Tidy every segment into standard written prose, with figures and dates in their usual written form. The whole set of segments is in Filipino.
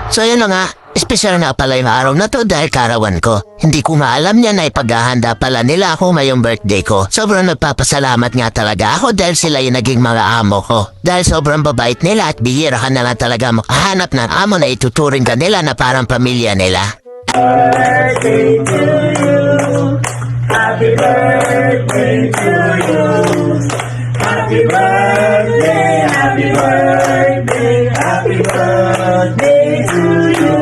So yun na nga, espesyal nga pala yung araw na to dahil karawan ko. Hindi ko nga alam niya na ipaghahanda pala nila ako ngayong birthday ko. Sobrang nagpapasalamat nga talaga ako dahil sila yung naging mga amo ko. Dahil sobrang babait nila at bihira ka na lang talaga makahanap ng amo na ituturing ka nila na parang pamilya nila. Birthday to you. Happy birthday to you. Happy birthday, happy birthday, happy birthday to you.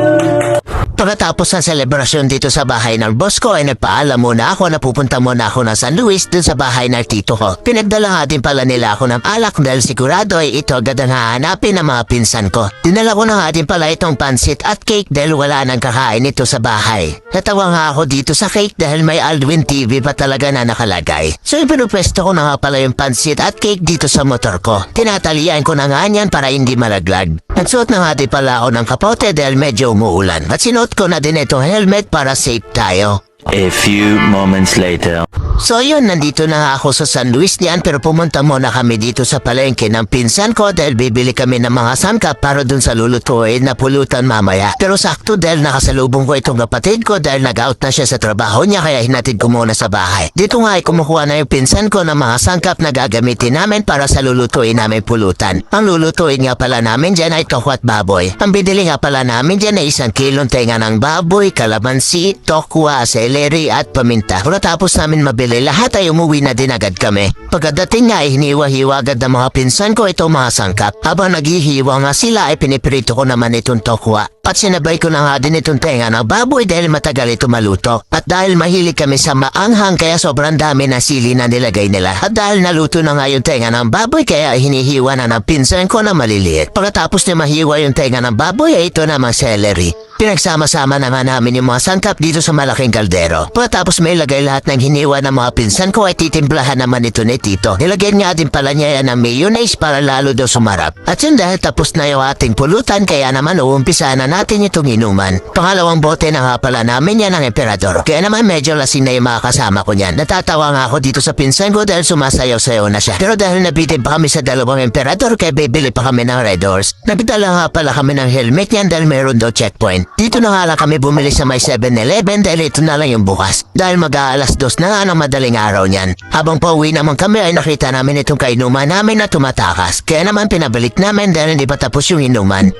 Pagkatapos ng selebrasyon dito sa bahay ng boss ko ay nagpaalam muna ako na pupunta muna ako ng San Luis dun sa bahay ng tito ko. Pinagdala nga din pala nila ako ng alak dahil sigurado ay ito agad ang hahanapin ng mga pinsan ko. Dinala ko na nga din pala itong pansit at cake dahil wala nang kakain ito sa bahay. Natawa nga ako dito sa cake dahil may Aldwin TV pa talaga na nakalagay. So ipinupwesto ko na nga pala yung pansit at cake dito sa motor ko. Tinatalian ko na nga niyan para hindi malaglag. Nagsuot na nga din pala ako ng kapote dahil medyo umuulan. At sinuot ko na din itong helmet para safe tayo. A few moments later. So yun, nandito na nga ako sa San Luis niyan pero pumunta muna kami dito sa palengke ng pinsan ko dahil bibili kami ng mga sangkap para dun sa lulutuin na pulutan mamaya. Pero sakto dahil nakasalubong ko itong kapatid ko dahil nag-out na siya sa trabaho niya kaya hinatid ko muna sa bahay. Dito nga ay kumukuha na yung pinsan ko ng mga sangkap na gagamitin namin para sa lulutuin namin pulutan. Ang lulutuin nga pala namin dyan ay tofu at baboy. Ang binili nga pala namin dyan ay 1 kilong tenga ng baboy, kalamansi, tokwa, celery at paminta. Pagkatapos namin mabili lahat ay umuwi na din agad kami. Pagkadating nga ay hiniwa-hiwa agad ng mga pinsan ko itong mga sangkap. Habang naghihiwa nga sila ay piniprito ko naman itong tokwa. At sinabay ko na nga din itong tenga ng baboy dahil matagal ito maluto. At dahil mahilig kami sa maanghang kaya sobrang dami na sili na nilagay nila. At dahil naluto na nga yung tenga ng baboy kaya hinihiwa na ng pinsan ko na maliliit. Pagkatapos na mahiwa yung tenga ng baboy ay ito namang celery. Pinagsama-sama na nga namin yung mga sangkap dito sa malaking kaldero. Pagkatapos may ilagay lahat ng hiniwa ng mga pinsan ko ay titimplahan naman ito ni Tito. Nilagyan nga din pala niya yan ng mayonnaise para lalo daw sumarap. At yun dahil tapos na yung ating pulutan kaya naman uumpisa na natin itong inuman. Pangalawang bote na nga pala namin yan ng emperador. Kaya naman medyo lasing na yung mga kasama ko niyan. Natatawa nga ako dito sa pinsan ko dahil sumasayaw-sayaw na siya. Pero dahil nabitin pa kami sa dalawang emperador kaya bibili pa kami ng Red Horse. Nagdala nga pala kami ng helmet yan dahil meron daw checkpoint. Dito na nga lang kami bumili sa may 7-Eleven dahil ito na lang yung bukas. Dahil mag-aalas 2 na nga ng madaling araw niyan. Habang pauwi naman kami ay nakita namin itong kainuman namin na tumatakas. Kaya naman pinabalik namin dahil hindi pa tapos yung inuman.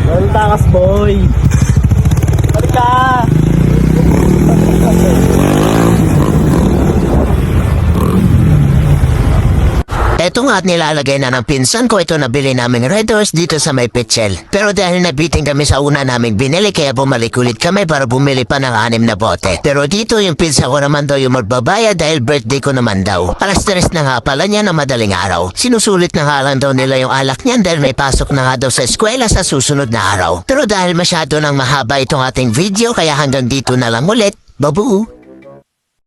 Walang takas, boy. Balik ka. Eto nga at nilalagay na ng pinsan ko ito nabili naming Red Horse dito sa may Pichel. Pero dahil nabiting kami sa una naming binili kaya bumalik ulit kami para bumili pa ng 6 na bote. Pero dito yung pinsan ko naman daw yung magbabayad dahil birthday ko naman daw. Alas 3 na nga pala niya na madaling araw. Sinusulit na nga lang daw nila yung alak niyan dahil may pasok na nga daw sa eskwela sa susunod na araw. Pero dahil masyado nang mahaba itong ating video kaya hanggang dito na lang ulit. Babu!